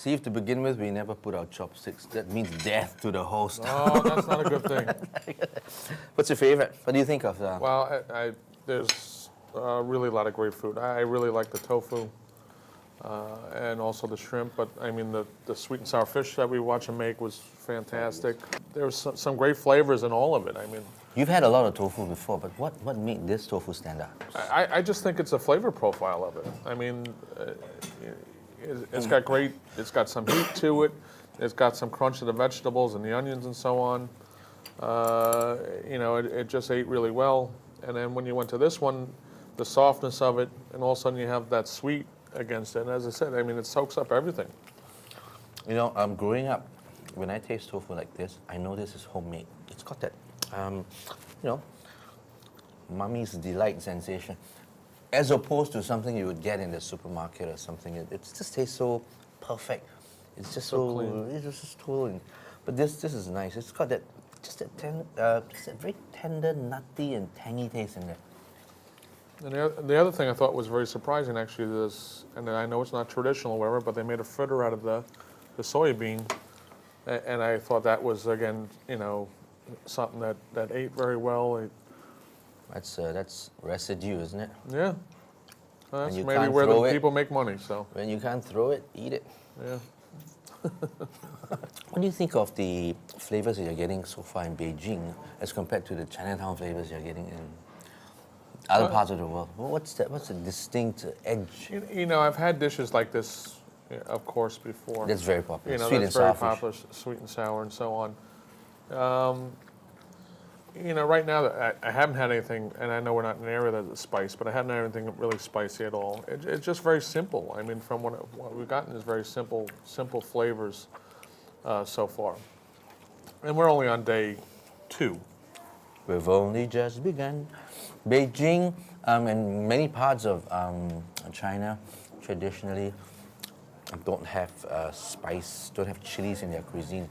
See, if to begin with, we never put our chopsticks. That means death to the host. Oh, that's not a good thing. What's your favorite? What do you think of that? Well, there's really a lot of great food. I really like the tofu and also the shrimp, but I mean, the sweet and sour fish that we watch them make was fantastic. There was some great flavors in all of it. I mean, You've had a lot of tofu before, but what made this tofu stand out? I just think it's a flavor profile of it. I mean, it's got some heat to it. It's got some crunch of the vegetables and the onions and so on. It just ate really well. And then when you went to this one, the softness of it, and all of a sudden you have that sweet against it. And as I said, I mean, it soaks up everything. You know, growing up, when I taste tofu like this, I know this is homemade. It's got that, mummy's delight sensation, as opposed to something you would get in the supermarket or something. It just tastes so perfect. It's just so clean. It's just totally. But this is nice. It's got that just that very tender, nutty, and tangy taste in there. And the other thing I thought was very surprising, actually, and I know it's not traditional or whatever, but they made a fritter out of the soybean, and I thought that was, again, something that ate very well. That's residue, isn't it? Yeah. That's you maybe can't where throw the it. people make money, so. When you can't throw it, eat it. Yeah. What do you think of the flavors that you're getting so far in Beijing as compared to the Chinatown flavors you're getting in other parts of the world? What's the distinct edge? I've had dishes like this, of course, before. That's very popular. That's Sweet and sour very popular, sweet and sour and so on. Right now, I haven't had anything, and I know we're not in an area that's spicy, but I haven't had anything really spicy at all. It's just very simple. I mean, from what we've gotten is very simple flavors so far. And we're only on day 2. We've only just begun. Beijing and many parts of China traditionally don't have spice, don't have chilies in their cuisine.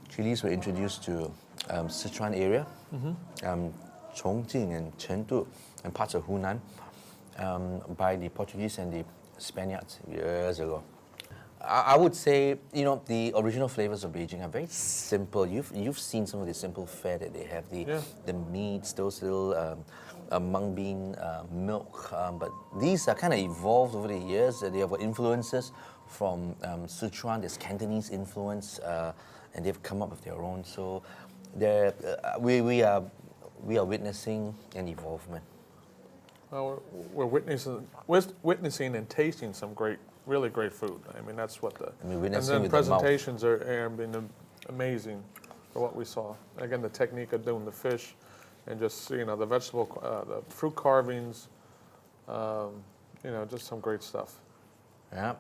Chilies were introduced to Sichuan area, Chongqing and Chengdu, and parts of Hunan by the Portuguese and the Spaniards years ago. I would say, the original flavors of Beijing are very simple. You've seen some of the simple fare that they have, the meats, those little mung bean milk, but these are kind of evolved over the years. They have influences from Sichuan, there's Cantonese influence, and they've come up with their own. So we are witnessing an evolvement. Well, we're witnessing and tasting some really great food. I mean, that's what and then presentations are been amazing for what we saw. Again, the technique of doing the fish, and just the vegetable, the fruit carvings, just some great stuff. Yeah.